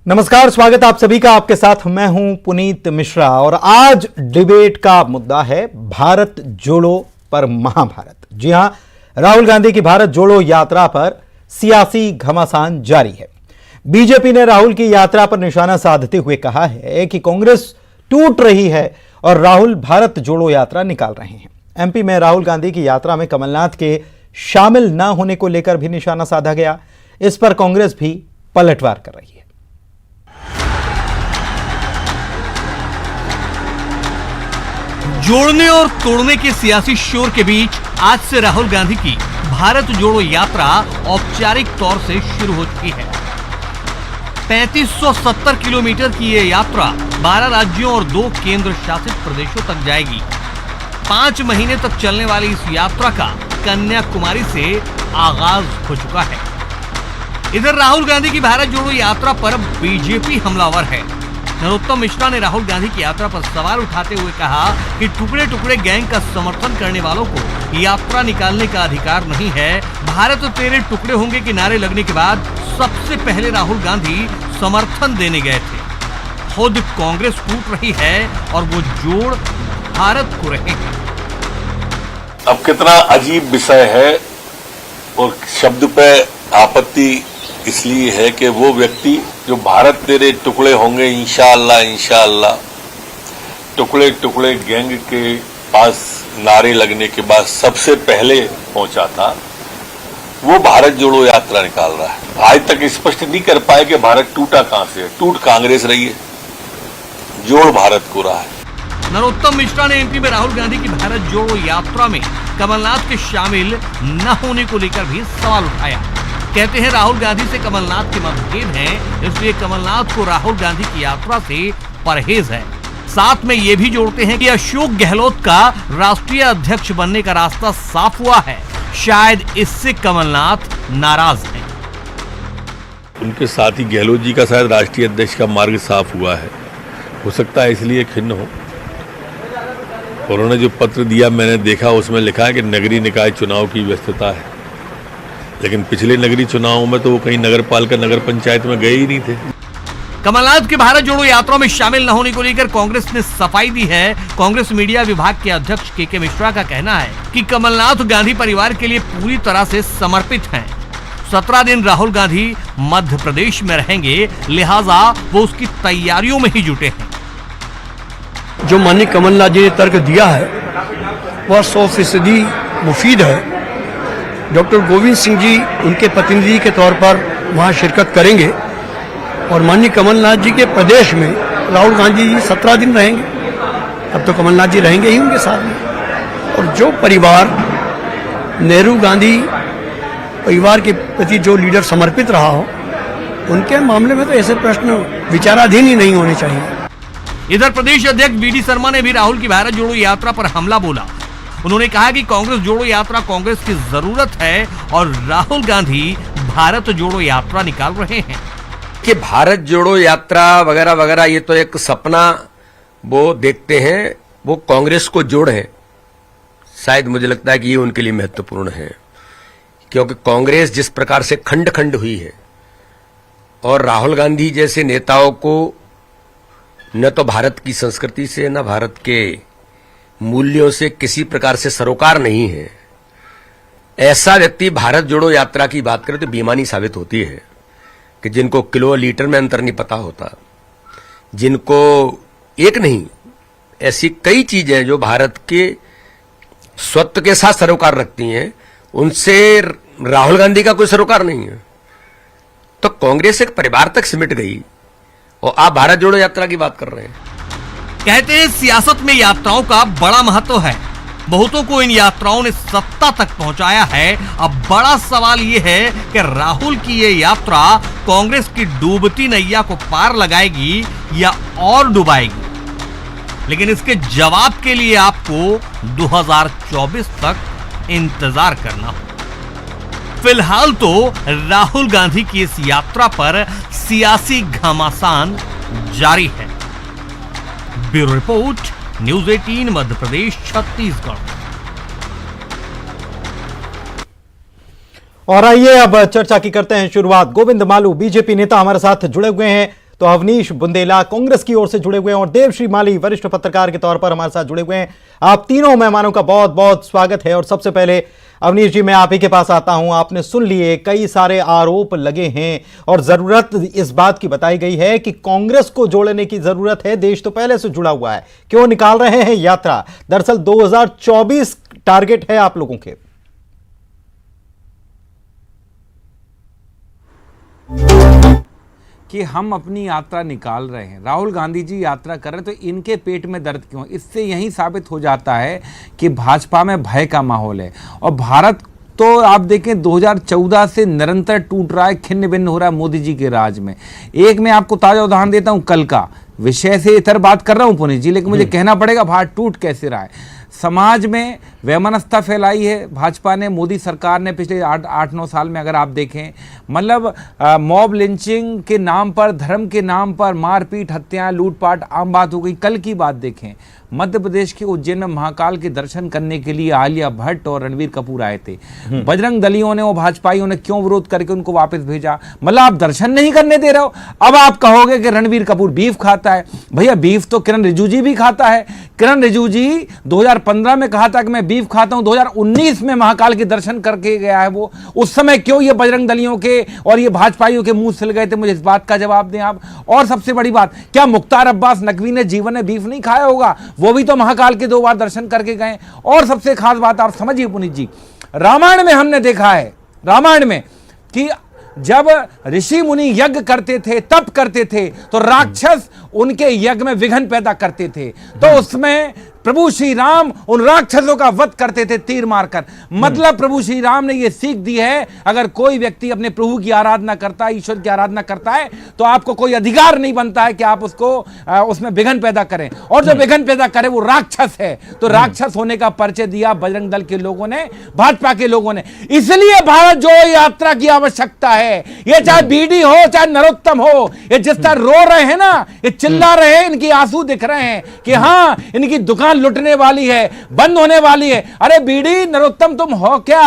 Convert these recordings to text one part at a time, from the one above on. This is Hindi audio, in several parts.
नमस्कार, स्वागत आप सभी का। आपके साथ मैं हूं पुनीत मिश्रा और आज डिबेट का मुद्दा है भारत जोड़ो पर महाभारत। जी हां, राहुल गांधी की भारत जोड़ो यात्रा पर सियासी घमासान जारी है। बीजेपी ने राहुल की यात्रा पर निशाना साधते हुए कहा है कि कांग्रेस टूट रही है और राहुल भारत जोड़ो यात्रा निकाल रहे हैं। एमपी में राहुल गांधी की यात्रा में कमलनाथ के शामिल न होने को लेकर भी निशाना साधा गया। इस पर कांग्रेस भी पलटवार कर रही है। जोड़ने और तोड़ने के सियासी शोर के बीच आज से राहुल गांधी की भारत जोड़ो यात्रा औपचारिक तौर से शुरू हो चुकी है। 3570 किलोमीटर की ये यात्रा 12 राज्यों और 2 केंद्र शासित प्रदेशों तक जाएगी। 5 महीने तक चलने वाली इस यात्रा का कन्याकुमारी से आगाज हो चुका है। इधर राहुल गांधी की भारत जोड़ो यात्रा पर बीजेपी हमलावर है। नरोत्तम मिश्रा ने राहुल गांधी की यात्रा पर सवाल उठाते हुए कहा कि टुकड़े टुकड़े गैंग का समर्थन करने वालों को यात्रा निकालने का अधिकार नहीं है। भारत तेरे टुकड़े होंगे के नारे लगने के बाद सबसे पहले राहुल गांधी समर्थन देने गए थे। खुद कांग्रेस टूट रही है और वो जोड़ भारत को रहे हैं। अब कितना अजीब विषय है और शब्द पे आपत्ति इसलिए है कि वो व्यक्ति जो भारत तेरे टुकड़े होंगे इंशाअल्लाह इंशाअल्लाह टुकड़े टुकड़े गैंग के पास नारे लगने के बाद सबसे पहले पहुंचा था, वो भारत जोड़ो यात्रा निकाल रहा है। आज तक स्पष्ट नहीं कर पाए कि भारत टूटा कहां से है। टूट कांग्रेस रही है, जोड़ भारत को रहा है। नरोत्तम मिश्रा ने एमपी में राहुल गांधी की भारत जोड़ो यात्रा में कमलनाथ के शामिल न होने को लेकर भी सवाल उठाया। कहते हैं राहुल गांधी से कमलनाथ के मतभेद हैं, इसलिए कमलनाथ को राहुल गांधी की यात्रा से परहेज है। साथ में ये भी जोड़ते हैं कि अशोक गहलोत का राष्ट्रीय अध्यक्ष बनने का रास्ता साफ हुआ है। शायद इससे कमलनाथ नाराज हैं। उनके साथ ही गहलोत जी का शायद राष्ट्रीय अध्यक्ष का मार्ग साफ हुआ है, हो सकता है इसलिए खिन्न हो। उन्होंने जो पत्र दिया मैंने देखा, उसमें लिखा है कि नगरीय निकाय चुनाव की व्यस्तता है, लेकिन पिछले नगरीय चुनावों में तो वो कहीं नगर पालिका नगर पंचायत में गए ही नहीं थे। कमलनाथ के भारत जोड़ो यात्रा में शामिल न होने को लेकर कांग्रेस ने सफाई दी है। कांग्रेस मीडिया विभाग के अध्यक्ष के मिश्रा का कहना है कि कमलनाथ गांधी परिवार के लिए पूरी तरह से समर्पित हैं। 17 दिन राहुल गांधी मध्य प्रदेश में रहेंगे, लिहाजा वो उसकी तैयारियों में ही जुटे हैं। जो माननीय कमलनाथ जी ने तर्क दिया है वह 100% मुफीद है। डॉक्टर गोविंद सिंह जी उनके प्रतिनिधि के तौर पर वहां शिरकत करेंगे और माननीय कमलनाथ जी के प्रदेश में राहुल गांधी जी 17 दिन रहेंगे। अब तो कमलनाथ जी रहेंगे ही उनके साथ में। और जो परिवार नेहरू गांधी परिवार के प्रति जो लीडर समर्पित रहा हो, उनके मामले में तो ऐसे प्रश्न विचाराधीन ही नहीं होने चाहिए। इधर प्रदेश अध्यक्ष बीडी शर्मा ने भी राहुल की भारत जोड़ो यात्रा पर हमला बोला। उन्होंने कहा कि कांग्रेस जोड़ो यात्रा कांग्रेस की जरूरत है और राहुल गांधी भारत जोड़ो यात्रा निकाल रहे हैं। कि भारत जोड़ो यात्रा वगैरह वगैरह ये तो एक सपना वो देखते हैं, वो कांग्रेस को जोड़ है। शायद मुझे लगता है कि ये उनके लिए महत्वपूर्ण है, क्योंकि कांग्रेस जिस प्रकार से खंड खंड हुई है और राहुल गांधी जैसे नेताओं को न तो भारत की संस्कृति से न भारत के मूल्यों से किसी प्रकार से सरोकार नहीं है, ऐसा व्यक्ति भारत जोड़ो यात्रा की बात करे तो बेईमानी साबित होती है। कि जिनको किलो लीटर में अंतर नहीं पता होता, जिनको एक नहीं ऐसी कई चीजें जो भारत के स्वत्व के साथ सरोकार रखती हैं, उनसे राहुल गांधी का कोई सरोकार नहीं है। तो कांग्रेस एक परिवार तक सिमट गई और आप भारत जोड़ो यात्रा की बात कर रहे हैं। कहते हैं सियासत में यात्राओं का बड़ा महत्व है। बहुतों को इन यात्राओं ने सत्ता तक पहुंचाया है। अब बड़ा सवाल यह है कि राहुल की ये यात्रा कांग्रेस की डूबती नैया को पार लगाएगी या और डुबाएगी। लेकिन इसके जवाब के लिए आपको 2024 तक इंतजार करना होगा। फिलहाल तो राहुल गांधी की इस यात्रा पर सियासी घमासान जारी है। Bureau report, news 18 Madhya Pradesh Chhattisgarh. और आइए अब चर्चा की करते हैं शुरुआत। गोविंद मालू बीजेपी नेता हमारे साथ जुड़े हुए हैं। तो अवनीश बुंदेला कांग्रेस की ओर से जुड़े हुए हैं और देवश्री माली वरिष्ठ पत्रकार के तौर पर हमारे साथ जुड़े हुए हैं। आप तीनों मेहमानों का बहुत बहुत स्वागत है। और सबसे पहले अवनीश जी, मैं आप ही के पास आता हूं। आपने सुन लिए, कई सारे आरोप लगे हैं और जरूरत इस बात की बताई गई है कि कांग्रेस को जोड़ने की जरूरत है। देश तो पहले से जुड़ा हुआ है, क्यों निकाल रहे हैं यात्रा? दरअसल 2024 टारगेट है आप लोगों के। कि हम अपनी यात्रा निकाल रहे हैं, राहुल गांधी जी यात्रा कर रहे हैं, तो इनके पेट में दर्द क्यों? इससे यही साबित हो जाता है कि भाजपा में भय का माहौल है। और भारत तो आप देखें 2014 से निरंतर टूट रहा है, छिन्न भिन्न हो रहा है मोदी जी के राज में। एक मैं आपको ताजा उदाहरण देता हूं, कल का विषय से इतर बात कर रहा हूं पुनीत जी, लेकिन मुझे कहना पड़ेगा भारत टूट कैसे रहा है। समाज में वैमनस्यता फैलाई है भाजपा ने, मोदी सरकार ने पिछले 8-9 साल में। अगर आप देखें, मतलब मॉब लिंचिंग के नाम पर, धर्म के नाम पर मारपीट, हत्याएं, लूटपाट आम बात हो गई। कल की बात देखें, मध्य प्रदेश के उज्जैन में महाकाल के दर्शन करने के लिए आलिया भट्ट और रणवीर कपूर आए थे। बजरंग दलियों ने और भाजपाइयों ने क्यों विरोध करके उनको वापस भेजा? मतलब आप दर्शन नहीं करने दे रहे हो। अब आप कहोगे कि रणवीर कपूर बीफ खाता है। भैया, बीफ तो किरण रिजिजू जी भी खाता है। किरण रिजिजू जी 2015 में कहा था कि मैं बीफ खाता हूं, 2019 में महाकाल के दर्शन करके गया है वो। उस समय क्यों ये बजरंग दलियों के और ये भाजपाइयों के मुंह सिल गए थे? मुझे इस बात का जवाब दें आप। और सबसे बड़ी बात, क्या मुख्तार अब्बास नकवी ने जीवन में बीफ नहीं खाया होगा? वो भी तो महाकाल के 2 बार दर्शन करके गए। और सबसे खास बात आप समझिए पुनीत जी, रामायण में हमने देखा है, रामायण में कि जब ऋषि मुनि यज्ञ करते थे, तप करते थे, तो राक्षस उनके यज्ञ में विघ्न पैदा करते थे। तो उसमें प्रभु श्री राम उन राक्षसों का वध करते थे तीर मारकर। मतलब प्रभु श्री राम ने यह सीख दी है, अगर कोई व्यक्ति अपने प्रभु की आराधना करता है, ईश्वर की आराधना करता है, तो आपको कोई अधिकार नहीं बनता है कि आप उसको उसमें विघ्न पैदा करें। और जो विघ्न पैदा करे वो राक्षस है। तो राक्षस होने का परिचय दिया बजरंग दल के लोगों ने, भाजपा के लोगों ने। इसलिए भारत जोड़ो यात्रा की आवश्यकता है। ये चाहे बीडी हो, चाहे नरोत्तम हो, ये जिस तरह रो रहे हैं ना, ये चिल्ला रहे हैं, इनकी आंसू दिख रहे हैं कि हाँ, इनकी दुकान लुटने वाली है, बंद होने वाली है। अरे बीडी नरोत्तम, तुम हो क्या?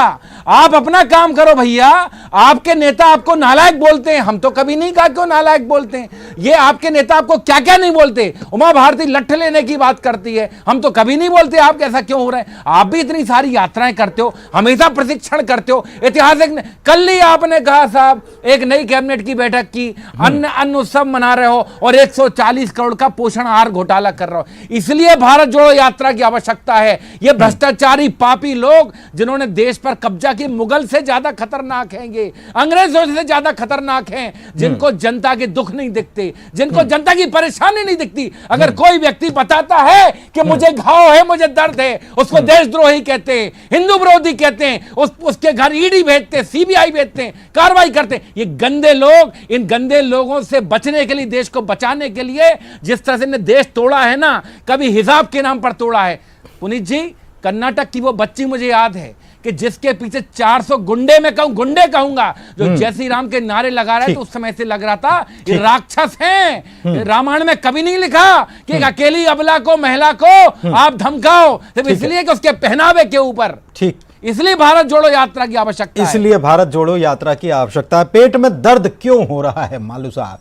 आप अपना काम करो भैया। आपके नेता आपको नालायक बोलते हैं, हम तो कभी नहीं कहा क्यों नालायक बोलते हैं। ये आपके नेता आपको क्या क्या नहीं बोलते। उमा भारती लठ लेने की बात करती है, हम तो कभी नहीं बोलते आप कैसा क्यों हो रहे हैं। आप भी इतनी सारी यात्राएं करते हो, हमेशा प्रशिक्षण करते हो, ऐतिहासिक। कल ही आपने कहा साहब, एक नई कैबिनेट की बैठक की, अन्न उत्सव मना रहे हो और 140 करोड़ का पोषण आहार घोटाला कर रहे हो। इसलिए भारत जोड़ो यात्रा की आवश्यकता है। ये भ्रष्टाचारी पापी लोग जिन्होंने देश पर कब्जा की, मुगल से ज्यादा खतरनाक हैं, ये अंग्रेजों से ज्यादा खतरनाक हैं, जिनको जनता के दुख नहीं दिखते, जिनको जनता की परेशानी नहीं दिखती। अगर कोई व्यक्ति बताता है कि मुझे घाव है, मुझे दर्द है, उसको देशद्रोही कहते हैं, हिंदू विरोधी कहते हैं, उसके घर ईडी भेजते हैं, सीबीआई भेजते हैं, कार्रवाई करते हैं। ये गंदे लोग, इन गंदे लोगों से बचने के लिए, देश को बचाने के लिए, जिस तरह से ने देश तोड़ा है ना, कभी हिसाब के नाम पर तोड़ा है। पुनीत जी, कर्नाटक की वो बच्ची मुझे याद है कि जिसके पीछे 400 गुंडे, में कहूं गुंडे कहूंगा, जो जय श्री राम के नारे लगा रहे थे, उस समय से लग रहा था ये राक्षस हैं। रामायण में कभी नहीं लिखा कि एक अकेली अबला को, महिला को आप धमकाओ, सिर्फ इसलिए कि उसके पहनावे के ऊपर। ठीक, इसलिए भारत जोड़ो यात्रा की आवश्यकता है। इसलिए भारत जोड़ो यात्रा की आवश्यकता है। पेट में दर्द क्यों हो रहा है मालू साहब?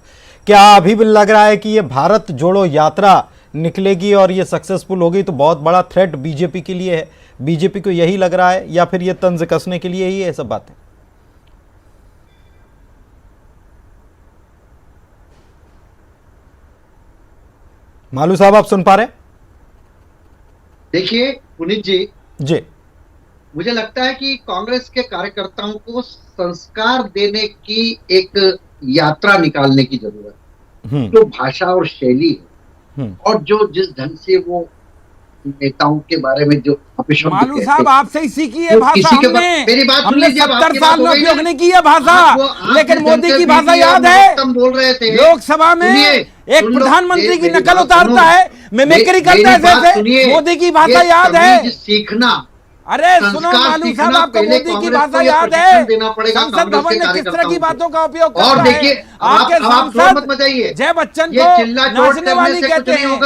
क्या अभी भी लग रहा है कि ये भारत जोड़ो यात्रा निकलेगी और ये सक्सेसफुल होगी तो बहुत बड़ा थ्रेट बीजेपी के लिए है? बीजेपी को यही लग रहा है, या फिर ये तंज कसने के लिए ही है सब बातें? मालू साहब, आप सुन पा रहे हैं? देखिए पुनीत जी, मुझे लगता है कि कांग्रेस के कार्यकर्ताओं को संस्कार देने की एक यात्रा निकालने की जरूरत है। जो भाषा और शैली है और जो जिस ढंग से वो नेताओं के बारे में जो अपशब्द मालू साहब, आपसे ही सीखी है भाषा। मेरी बात हमने 70 साल में उपयोग नहीं की है भाषा, लेकिन मोदी की भाषा याद है। बोल रहे थे लोकसभा में एक प्रधानमंत्री की नकल उतारता है, मिमिक्री करता है, जैसे मोदी की भाषा याद है। सीखना, अरे सुनो मालू साहब, आपको मोदी की भाषा याद है? संसद भवन में किस तरह की बातों का उपयोग कर रहा है? आपके सांसद जय बच्चन को नाचने वाली कहते हैं।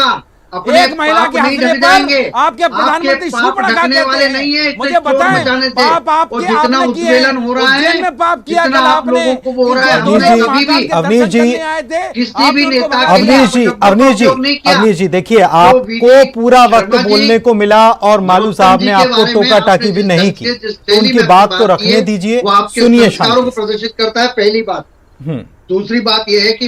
अपने एक महिला पाप के नहीं हंसने ढक जाएंगे। पर आपके प्रधानमंत्री पाप सूपड़ा ढकने कहते वाले हैं। नहीं है, इससे मुझे शोर बताएं, मचाने से। पाप और आपके जितना आपने किए, उद्वेलन हो रहा है, उज्जैन में पाप किया जितना कल आप आपने, लोगों को वो हो रहा है, कि जो हमने लोग कभी महाकाल भी के अवनीश दर्शन जी, करने आए थे, किसी आपने भी उनको नेता भगा के दिया। अवनीश जी, शब्दों का अवनीश जी, उपयोग नहीं किया। अवनीश जी, देखिए तो आपको वीडी पूरा वक्त शर्मा जी, बोलने को मिला और मालू साहब ने नरोत्तम जी के आपको बारे में टोका आपने टाकी भी जिस नहीं ढंग की, से, जिस तो शैली उनकी में बात अपनी को बात की रखने है, दीजिए, वो आपके सुनिए संस्कारों शांति को प्रदर्शित करता है, पहली बात। से। दूसरी बात यह है कि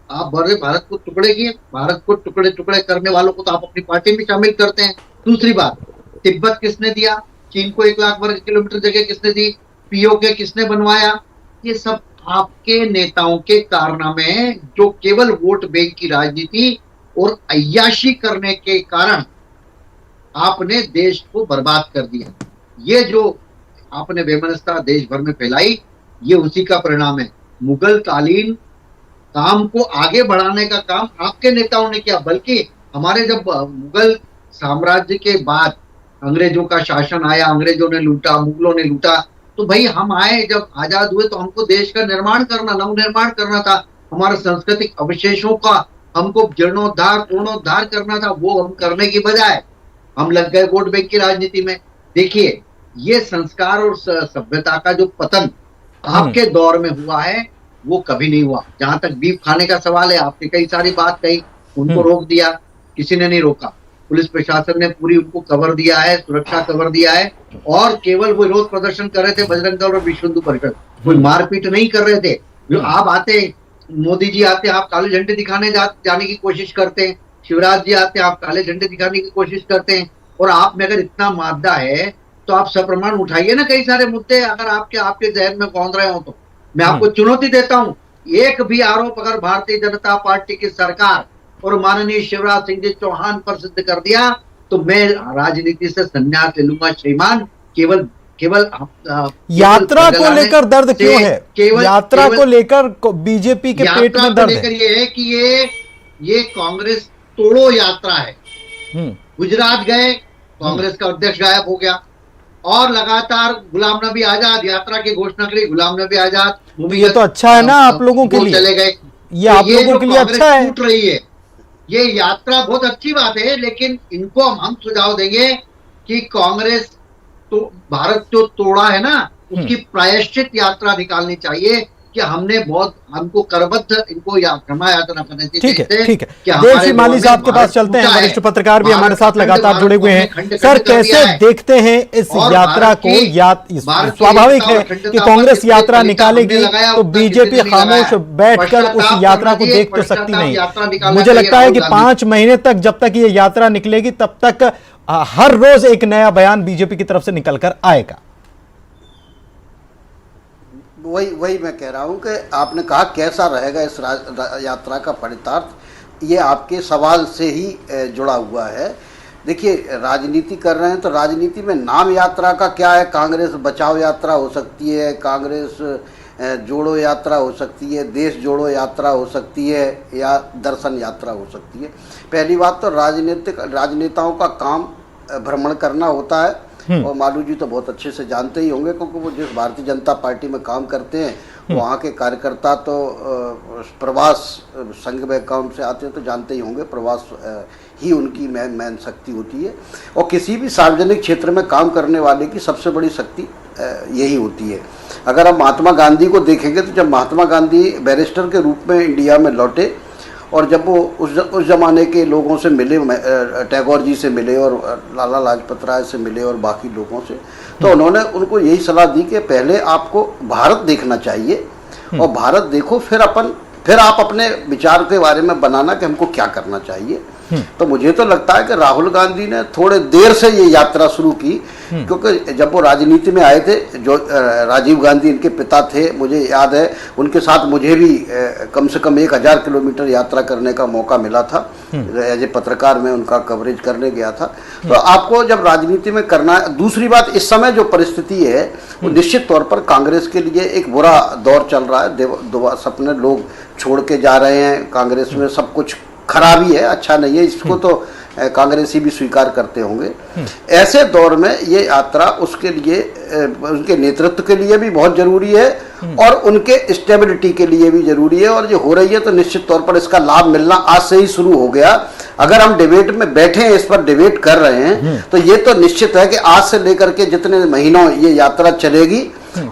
आप भारत को टुकड़े किए, भारत को टुकड़े टुकड़े करने वालों को तो आप अपनी पार्टी में शामिल करते हैं। दूसरी बात, तिब्बत किसने दिया, चीन को 1 लाख वर्ग किलोमीटर जगह किसने दी, पीओके किसने बनवाया, ये सब आपके नेताओं के कारनामे हैं, जो केवल वोट बैंक की राजनीति और अय्याशी करने के कारण आपने देश को बर्बाद कर दिया। ये जो आपने बेमनस्ता देश भर में फैलाई, ये उसी का परिणाम है। मुगल कालीन काम को आगे बढ़ाने का काम आपके नेताओं ने किया, बल्कि हमारे जब मुगल साम्राज्य के बाद अंग्रेजों का शासन आया, अंग्रेजों ने लूटा, मुगलों ने लूटा, तो भाई हम आए, जब आजाद हुए तो हमको देश का निर्माण करना, नवनिर्माण करना था। हमारे सांस्कृतिक अवशेषों का हमको जीर्णोद्धार पूर्णोद्धार करना था। वो हम करने की बजाय हम लग गए वोट बैंक की राजनीति में। देखिए, ये संस्कार और सभ्यता का जो पतन आपके दौर में हुआ है, वो कभी नहीं हुआ। जहां तक बीफ खाने का सवाल है, आपने कई सारी बात कही, उनको रोक दिया, किसी ने नहीं रोका। पुलिस प्रशासन ने पूरी उनको कवर दिया है, सुरक्षा कवर दिया है, और केवल वो विरोध प्रदर्शन कर रहे थे बजरंग दल और विश्व हिंदू परिषद, कोई मारपीट नहीं कर रहे थे। जो आप आते, मोदी जी आते, आप काले झंडे दिखाने जाने की कोशिश करते हैं, शिवराज जी आते, आप काले झंडे दिखाने की कोशिश करते हैं। और आप में अगर इतना मादा है तो आप सप्रमाण उठाइए ना कई सारे मुद्दे, अगर आपके जहन में कौन रहे हो तो। मैं आपको चुनौती देता हूं, एक भी आरोप अगर भारतीय जनता पार्टी की सरकार और माननीय शिवराज सिंह जी चौहान पर सिद्ध कर दिया तो मैं राजनीति से संन्यास ले लूंगा। श्रीमान, केवल यात्रा को लेकर दर्द क्यों है? यात्रा को लेकर बीजेपी के पेट में दर्द है। ये है कि ये कांग्रेस तोड़ो यात्रा है। गुजरात गए, कांग्रेस का अध्यक्ष गायब हो गया, और लगातार गुलाम नबी आजाद यात्रा की घोषणा करी, गुलाम नबी आजाद। ये तो अच्छा है ना आप लोगों के लिए, चले गए, ये आप लोगों के लिए अच्छा है। टूट रही है ये यात्रा, बहुत अच्छी बात है, लेकिन इनको हम सुझाव देंगे कि कांग्रेस तो भारत जो तोड़ा है ना, उसकी प्रायश्चित यात्रा निकालनी चाहिए कि हमको करबद्ध इनको क्षमा यात्रा करनी चाहिए। ठीक है, ठीक है। देवश्री माली साहब के पास चलते हैं, वरिष्ठ पत्रकार भी हमारे साथ लगातार जुड़े हुए हैं। सर, कैसे देखते हैं इस यात्रा को? स्वाभाविक है कि कांग्रेस यात्रा निकालेगी तो बीजेपी खामोश बैठकर उस यात्रा को देख तो सकती नहीं। मुझे लगता है कि 5 महीने तक, जब तक ये यात्रा निकलेगी, तब तक हर रोज एक नया बयान बीजेपी की तरफ से निकलकर आएगा। वही मैं कह रहा हूं कि आपने कहा कैसा रहेगा इस यात्रा का फलितार्थ, ये आपके सवाल से ही जुड़ा हुआ है। देखिए, राजनीति कर रहे हैं तो राजनीति में नाम यात्रा का क्या है? कांग्रेस बचाओ यात्रा हो सकती है, कांग्रेस जोड़ो यात्रा हो सकती है, देश जोड़ो यात्रा हो सकती है, या दर्शन यात्रा हो सकती है। पहली बात तो राजनेताओं का काम भ्रमण करना होता है, और मालू जी तो बहुत अच्छे से जानते ही होंगे, क्योंकि वो जिस भारतीय जनता पार्टी में काम करते हैं वहाँ के कार्यकर्ता तो प्रवास संघ में काम से आते हैं, तो जानते ही होंगे, प्रवास ही उनकी मेन शक्ति होती है। और किसी भी सार्वजनिक क्षेत्र में काम करने वाले की सबसे बड़ी शक्ति यही होती है। अगर हम महात्मा गांधी को देखेंगे तो जब महात्मा गांधी बैरिस्टर के रूप में इंडिया में लौटे, और जब वो उस जमाने के लोगों से मिले, टैगोर जी से मिले और लाला लाजपत राय से मिले और बाकी लोगों से, तो उन्होंने उनको यही सलाह दी कि पहले आपको भारत देखना चाहिए, और भारत देखो, फिर आप अपने विचार के बारे में बनाना कि हमको क्या करना चाहिए। तो मुझे तो लगता है कि राहुल गांधी ने थोड़े देर से ये यात्रा शुरू की, क्योंकि जब वो राजनीति में आए थे, जो राजीव गांधी इनके पिता थे, मुझे याद है, उनके साथ मुझे भी कम से कम 1000 किलोमीटर यात्रा करने का मौका मिला था। एज ए पत्रकार में उनका कवरेज करने गया था। तो आपको जब राजनीति में करना है, दूसरी बात, इस समय जो परिस्थिति है वो निश्चित तौर पर कांग्रेस के लिए एक बुरा दौर चल रहा है। सपने लोग छोड़ के जा रहे हैं, कांग्रेस में सब कुछ खराबी है, अच्छा नहीं है। इसको तो कांग्रेसी भी स्वीकार करते होंगे। ऐसे दौर में ये यात्रा उसके लिए, उनके नेतृत्व के लिए भी बहुत जरूरी है और उनके स्टेबिलिटी के लिए भी जरूरी है। और जो हो रही है तो निश्चित तौर पर इसका लाभ मिलना आज से ही शुरू हो गया। अगर हम डिबेट में बैठे हैं, इस पर डिबेट कर रहे हैं, तो ये तो निश्चित है कि आज से लेकर के जितने महीनों ये यात्रा चलेगी,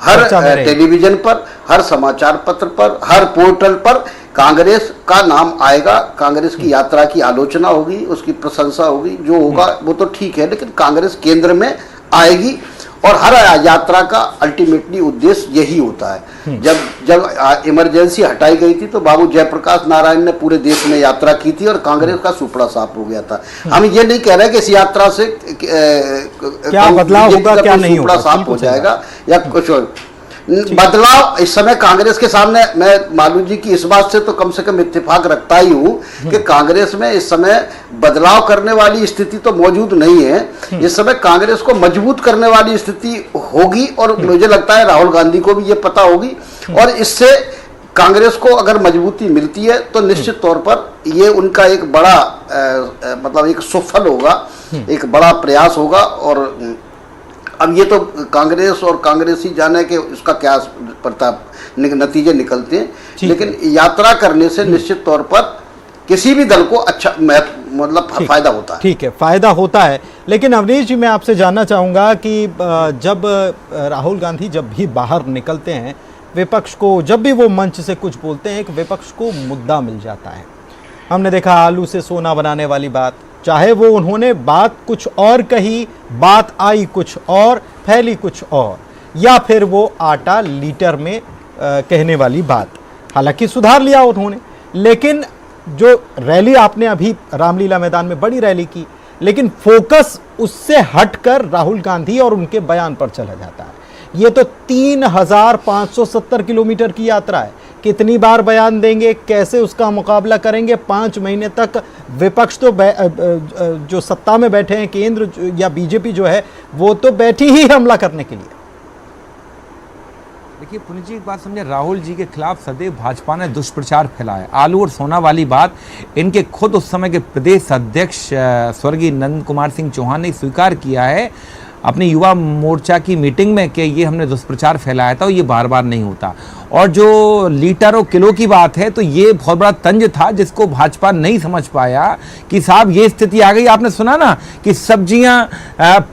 हर टेलीविजन पर, हर समाचार पत्र पर, हर पोर्टल पर कांग्रेस का नाम आएगा, कांग्रेस की यात्रा की आलोचना होगी, उसकी प्रशंसा होगी। जो होगा वो तो ठीक है, लेकिन कांग्रेस केंद्र में आएगी और हर यात्रा का अल्टीमेटली उद्देश्य यही होता है। जब इमरजेंसी हटाई गई थी तो बाबू जयप्रकाश नारायण ने पूरे देश में यात्रा की थी और कांग्रेस का सुपड़ा साफ हो गया था। हम ये नहीं कह रहे कि इस यात्रा से क्या बदलाव होगा, क्या नहीं होगा, साफ हो जाएगा या कुछ बदलाव। इस समय कांग्रेस के सामने, मैं मालू जी की इस बात से तो कम से कम इत्तेफाक रखता ही हूं कि कांग्रेस में इस समय बदलाव करने वाली स्थिति तो मौजूद नहीं है। इस समय कांग्रेस को मजबूत करने वाली स्थिति होगी और मुझे लगता है राहुल गांधी को भी ये पता होगी। और इससे कांग्रेस को अगर मजबूती मिलती है तो निश्चित तौर पर ये उनका एक बड़ा मतलब एक सफल होगा, एक बड़ा प्रयास होगा। और अब ये तो कांग्रेस और कांग्रेसी जाने के उसका क्या नतीजे निकलते हैं, लेकिन यात्रा करने से निश्चित तौर पर किसी भी दल को अच्छा मतलब फायदा होता है। ठीक है, फायदा होता है। लेकिन अवनीश जी, मैं आपसे जानना चाहूंगा कि जब राहुल गांधी जब भी बाहर निकलते हैं, विपक्ष को जब भी वो मंच से कुछ बोलते हैं, एक विपक्ष को मुद्दा मिल जाता है। हमने देखा आलू से सोना बनाने वाली बात, चाहे वो उन्होंने बात कुछ और कही, बात आई कुछ और, फैली कुछ और, या फिर वो आटा लीटर में कहने वाली बात। हालांकि सुधार लिया उन्होंने, लेकिन जो रैली आपने अभी रामलीला मैदान में बड़ी रैली की, लेकिन फोकस उससे हटकर राहुल गांधी और उनके बयान पर चला जाता है। ये तो 3570 किलोमीटर की यात्रा है। कितनी बार बयान देंगे, कैसे उसका मुकाबला करेंगे? 5 महीने तक विपक्ष तो जो सत्ता में बैठे हैं, केंद्र या बीजेपी जो है, वो तो बैठी ही हमला करने के लिए। देखिए पुनीत जी, एक बात समझे, राहुल जी के खिलाफ सदैव भाजपा ने दुष्प्रचार फैलाया। आलू और सोना वाली बात इनके खुद उस समय के प्रदेश अध्यक्ष स्वर्गीय नंद कुमार सिंह चौहान ने स्वीकार किया है अपनी युवा मोर्चा की मीटिंग में कि ये हमने दुष्प्रचार फैलाया था और ये बार बार नहीं होता। और जो लीटर और किलो की बात है, तो ये बहुत बड़ा तंज था जिसको भाजपा नहीं समझ पाया कि साहब ये स्थिति आ गई। आपने सुना ना कि सब्जियां,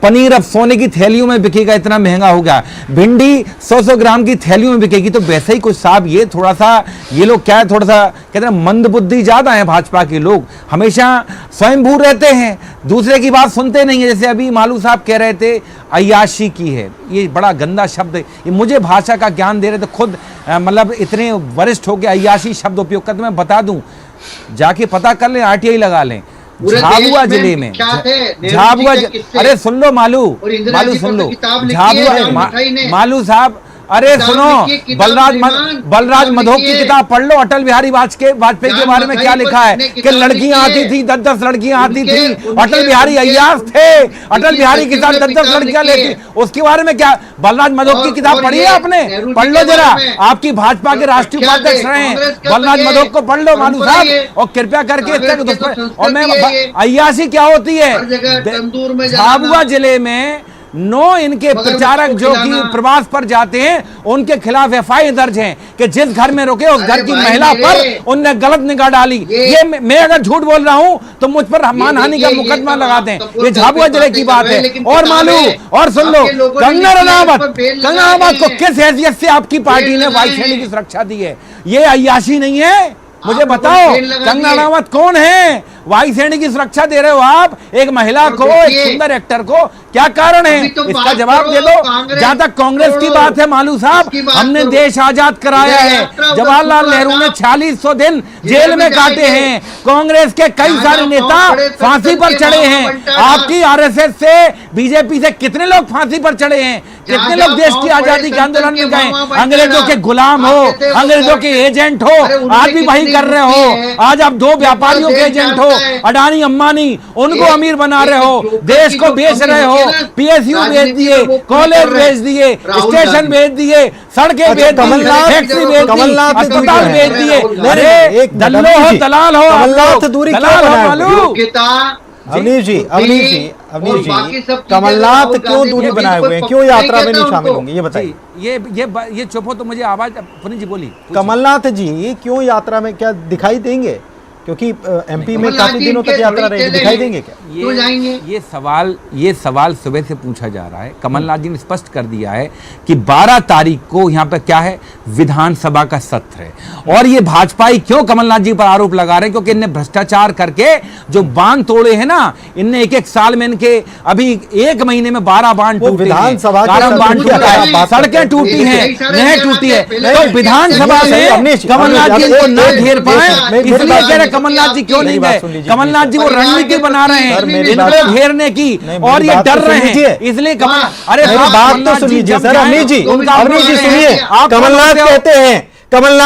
पनीर अब सोने की थैलियों में बिकेगा, इतना महंगा हो गया। भिंडी 100-100 ग्राम की थैलियों में बिकेगी। तो वैसे ही कुछ साहब ये थोड़ा सा, ये लोग क्या है, थोड़ा सा कहते हैं मंदबुद्धि ज्यादा है भाजपा के लोग, हमेशा स्वयंभू रहते हैं, दूसरे की बात सुनते नहीं है। जैसे अभी मालू साहब कह रहे थे अय्याशी की है, ये बड़ा गंदा शब्द है। ये मुझे भाषा का ज्ञान दे रहे थे खुद, मतलब इतने वरिष्ठ हो के अय्याशी शब्द उपयोग करते। मैं बता दूं, जाके पता कर लें, आरटीआई लगा लें। झाबुआ जिले में, झाबुआ, अरे सुन लो मालू सुन लो, झाबुआ मालू साहब, अरे सुनो, बलराज मधोक की किताब पढ़ लो। अटल बिहारी वाजपेयी के बारे में क्या लिखा है कि लड़कियां आती थी, 10-10 लड़कियां आती थी, अटल बिहारी अय्याश थे, अटल बिहारी के साथ 10-10 लड़कियां लेती। उसके बारे में क्या बलराज मधोक की किताब पढ़ी है आपने? पढ़ लो जरा, आपकी भाजपा के राष्ट्रीय उपाध्यक्ष रहे हैं, बलराज मधोक को पढ़ लो मालू साहब, और कृपया करके। और मैं अय्याशी क्या होती है? झाबुआ जिले में 9 इनके प्रचारक जो कि प्रवास पर जाते हैं, उनके खिलाफ एफआईआर दर्ज है कि जिस घर में रुके उस घर की महिला पर उनने गलत निगाह डाली। ये मैं अगर झूठ बोल रहा हूं तो मुझ पर मानहानि का मुकदमा लगा दें। ये झाबुआ जिले की बात है। और मालू, और सुन लो, कंगना रनावत को किस हैसियत से आपकी पार्टी ने वायुसेना की सुरक्षा दी है? ये अय्याशी नहीं है? मुझे बताओ, कंगना रनावत कौन है? वायुसेना की सुरक्षा दे रहे हो आप एक महिला को, एक सुंदर एक्टर को, क्या कारण है? इसका जवाब दे दो। जहां तक कांग्रेस की बात है मालू साहब, हमने देश आजाद कराया है। जवाहरलाल नेहरू ने 4600 दिन जेल में काटे हैं। कांग्रेस के कई सारे नेता फांसी पर चढ़े हैं। आपकी आरएसएस से, बीजेपी से कितने लोग फांसी पर चढ़े हैं? कितने लोग देश की आजादी के आंदोलन में गए? अंग्रेजों के गुलाम हो, अंग्रेजों के एजेंट हो, आज भी वही कर रहे हो। आज आप 2 व्यापारियों के एजेंट हो, अडानी अंबानी, उनको अमीर बना रहे हो, देश को बेच रहे हो। पीएसयू बेच दिए, कॉलेज बेच दिए, स्टेशन बेच दिए, सड़कें बेच दी, फैक्ट्री बेच दी, अस्पताल बेच दिए। अरे दल्लो हो, दलाल हो, कमलनाथ दूरी दलाल हो मालू। अवनीश जी, और बाकी सब चीजें कमलनाथ राहुल क्यों गांधी दूरी को बनाए कोई हुए हैं, पक्ष क्यों नहीं यात्रा में कहता नहीं शामिल उनको। होंगे, ये बताइए। ये चुप हो तो मुझे आवाज, पुनीत जी बोली। कमलनाथ जी क्यों यात्रा में, क्या दिखाई देंगे? क्योंकि एमपी में कमलनाथ काफी जी दिनों तक इनके यात्रा थोड़ी रहेगी, चले दिखाई हैं। देंगे क्या? क्यों जाएंगे? ये सवाल सुबह से पूछा जा रहा है। कमलनाथ जी ने स्पष्ट कर दिया है कि 12 तारीख को यहाँ पे क्या है, विधानसभा का सत्र है। और ये भाजपाई क्यों कमलनाथ जी पर आरोप लगा रहे हैं? क्योंकि इनने भ्रष्टाचार करके जो बांध तोड़े हैं ना, इनने एक साल में इनके अभी 1 महीने में 12 बांध वो टूटे हैं। विधानसभा के कारण सत्र बांध की टूटा क्या है, बात करते सड़कें हैं? टूटी हैं, यही सारे नहर जवाब टूटी है। पहले तो ही विधानसभा सही, में अवनीश, कमलनाथ जी को ना घेर पाए, मेरी इसलिए बात कह रहे सुनिए। कमलनाथ जी क्यों मेरी नहीं बात गए। सुन लीजिए, कमलनाथ जी वो परिवार रणनीति के बना रहे सर, हैं मेरी बात- इनको घेरने की, नहीं, और मेरी ये बात डर तो रहे सुन लीजिए। हैं, इसलिए अरे मेरी आप बात तो कमलनाथ सुन जी लीजिए जब सर, जाएं, अवनीश जी, उनका अवनीश जी बोल रहे सुनिए, हैं, आप कमलनाथ बोलते हो।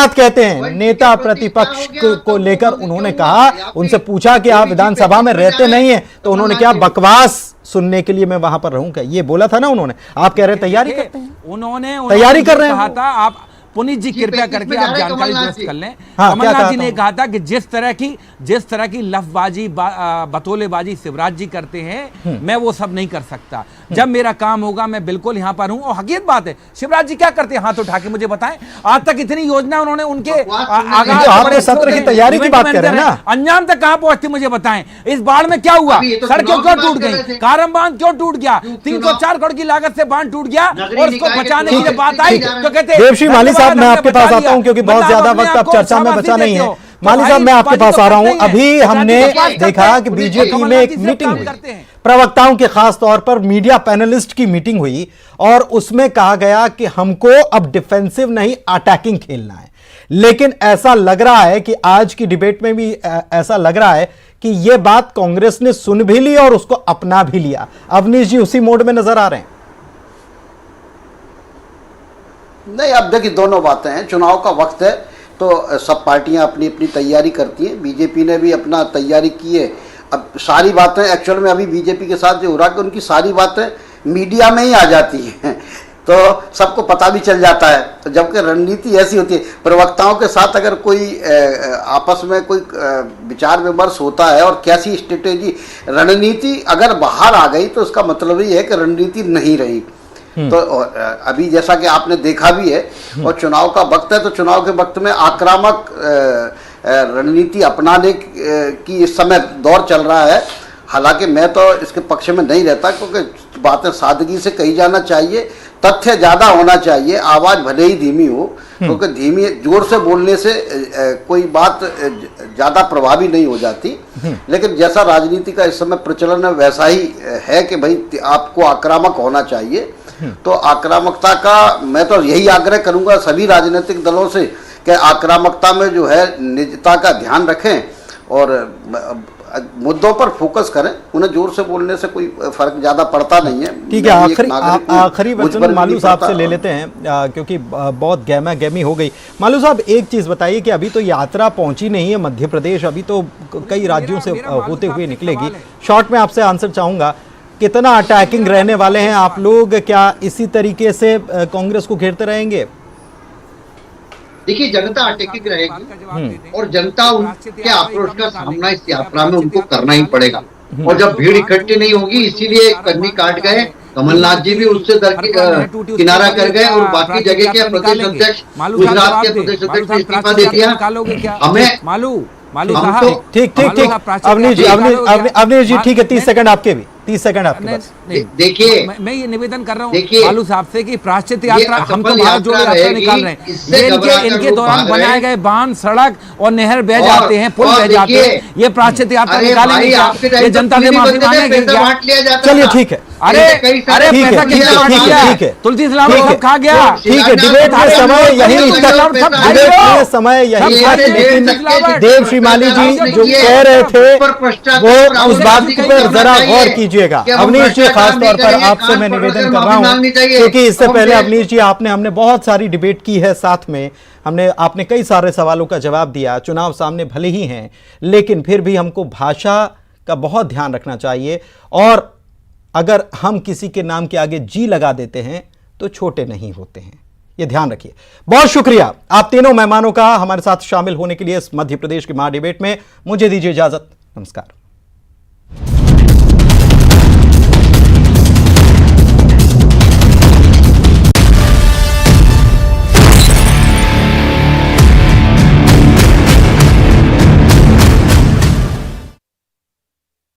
कहते हैं नेता प्रतिपक्ष को लेकर उन्होंने कहा, उनसे पूछा कि आप विधानसभा में रहते नहीं है, तो उन्होंने क्या बकवास सुनने के लिए मैं वहां पर रहूंगा, ये बोला था ना उन्होंने। आप कह रहे हैं तैयारी करते हैं, उन्होंने तैयारी कर रहे हैं कहा वो। था। आप पुनीत जी कृपया किस पे करके जा आप रहे हैं जानकारी कमलनाथ दुरुस्त जी? कर लें। हाँ, क्या कमलनाथ कहा जी था ने कहा था कि जिस तरह की लफबाजी बतौलेबाजी शिवराज जी करते हैं, मैं वो सब नहीं कर सकता। जब मेरा काम होगा मैं बिल्कुल यहां पर हूं। और हकीकत बात है, शिवराज जी क्या करते हैं, हाथ उठा के मुझे बताएं। आज तक इतनी योजना उन्होंने उनके तो आप तो सत्र की तैयारी की बात कर रहे हैं ना। अंजाम तक कहां पहुंचती मुझे बताएं। इस बाढ़ में क्या हुआ, अभी ये तो सड़कें चुनाव क्यों की टूट बात कर रहे गई, थे। कारम बांध क्यों टूट गया, 304 करोड़ की लागत से बांध टूट गया, नगरीय और उसको निकाय के बचाने की चुनाव जब बात की आई जा रहे तो हैं। कहते देवश्री माली साहब, मैं धन्यवाद, आपके हमने पास बचा आता हूं लिया। क्योंकि बहुत मतलब ज्यादा अपने वक्त आप अब को चर्चा में शाबाशी बचा नहीं देते है। हो। माली तो साहब, मैं भाई, आपके पास आ रहा हूं। बाजी तो अभी करते हमने हैं। बाजी तो देखा करते कि हैं। बीजेपी कमलनाथ में एक जी से मीटिंग काम हुई, करते हैं। प्रवक्ताओं के खास तौर पर मीडिया पैनलिस्ट की मीटिंग हुई, और उसमें कहा गया कि हमको अब डिफेंसिव नहीं अटैकिंग खेलना है। लेकिन ऐसा लग रहा है कि आज की डिबेट में भी ऐसा लग रहा है कि यह बात कांग्रेस ने सुन भी ली और उसको अपना भी लिया। अवनीश जी उसी मोड में नजर आ रहे हैं। नहीं, अब देखिए दोनों बातें हैं। चुनाव का वक्त है तो सब पार्टियां अपनी अपनी तैयारी करती हैं। बीजेपी ने भी अपना तैयारी की है। अब सारी बातें एक्चुअल में अभी बीजेपी के साथ जो हो रहा है कि उनकी सारी बातें मीडिया में ही आ जाती हैं, तो सबको पता भी चल जाता है। तो जबकि रणनीति ऐसी होती है, प्रवक्ताओं के साथ अगर कोई आपस में कोई विचार विमर्श होता है और कैसी स्ट्रेटेजी, रणनीति अगर बाहर आ गई तो उसका मतलब ही है कि रणनीति नहीं रही। तो अभी जैसा कि आपने देखा भी है, और चुनाव का वक्त है तो चुनाव के वक्त में आक्रामक रणनीति अपनाने की इस समय दौर चल रहा है। हालांकि मैं तो इसके पक्ष में नहीं रहता, क्योंकि बातें सादगी से कही जाना चाहिए, तथ्य ज्यादा होना चाहिए, आवाज भले ही धीमी हो, क्योंकि धीमी जोर से बोलने से कोई बात ज्यादा प्रभावी नहीं हो जाती। लेकिन जैसा राजनीति का इस समय प्रचलन है वैसा ही है कि भाई आपको आक्रामक होना चाहिए। तो आक्रामकता का मैं तो यही आग्रह करूंगा सभी राजनीतिक दलों से कि आक्रामकता में जो है निजता का ध्यान रखें और मुद्दों पर फोकस करें। उन्हें जोर से बोलने से कोई फर्क ज्यादा पड़ता नहीं है। ठीक है, आखिरी वचन मालू साहब से ले लेते हैं, क्योंकि बहुत गहमा गहमी हो गई। मालू साहब, एक चीज बताइए कि अभी तो यात्रा पहुंची नहीं है मध्य प्रदेश, अभी तो कई राज्यों से होते हुए निकलेगी। शॉर्ट में आपसे आंसर चाहूंगा, कितना अटैकिंग रहने वाले हैं आप लोग? क्या इसी तरीके से कांग्रेस को घेरते रहेंगे? देखिए, जनता अटैकिंग रहेगी और जनता उनके आक्रोश का सामना इस यात्रा में उनको करना ही पड़ेगा। और जब भीड़ इकट्ठी नहीं होगी, इसीलिए कन्नी काट गए। कमलनाथ जी भी उससे किनारा कर गए और बाकी जगह के प्रदेश अध्यक्ष, गुजरात के प्रदेश अध्यक्ष ने इस्तीफा दे दिया। हमें मालू हम साहब, तो ठीक अवनीश जी ठीक है, 30 सेकंड आपके भी, 30 सेकंड आपके पास। देखिए, मैं ये निवेदन कर रहा हूँ देखिए, मालू साहब से कि प्रायश्चित यात्रा, हम तो असफल भारत जोड़ो यात्रा यात्रा निकाल रहे हैं, इससे ये घबरा कर इनके लोग दौरान भाग रहे बनाए हैं। गए बांध, सड़क और नहर बह और- जाते हैं, पुल और बह जाते देखिए, हैं, ये प्रायश्चित यात्रा अरे निकालेंगे भाई, क्या? आपके टाइम ये तो जनता से पूरी माफी बनते थे, मांगेगी पैसा क्या? बांट लिया जाता चलिए था। ठीक है, अरे कई सारे अरे ठीक है, पैसा ठीक किसने है, बांट ठीक है, दिया? ठीक है। तुलसी सिलावट ठीक है, सब खा गया। ठीक है, डिबेट में समय यही तक, डिबेट में समय यही तक, लेकिन देव श्री माली जी जो कह रहे थे वो उस बात पर जरा गौर कीजिएगा। अवनीश जी, खास तौर पर आपसे मैं निवेदन कर रहा हूं, क्योंकि इससे पहले अवनीश जी आपने बहुत सारी डिबेट की है, साथ में आपने कई सारे सवालों का जवाब दिया। चुनाव सामने भले ही हैं, लेकिन फिर भी हमको भाषा का बहुत ध्यान रखना चाहिए, और अगर हम किसी के नाम के आगे जी लगा देते हैं तो छोटे नहीं होते हैं, ये ध्यान रखिए। बहुत शुक्रिया आप तीनों मेहमानों का हमारे साथ शामिल होने के लिए इस मध्य प्रदेश के महा डिबेट में। मुझे दीजिए इजाजत, नमस्कार।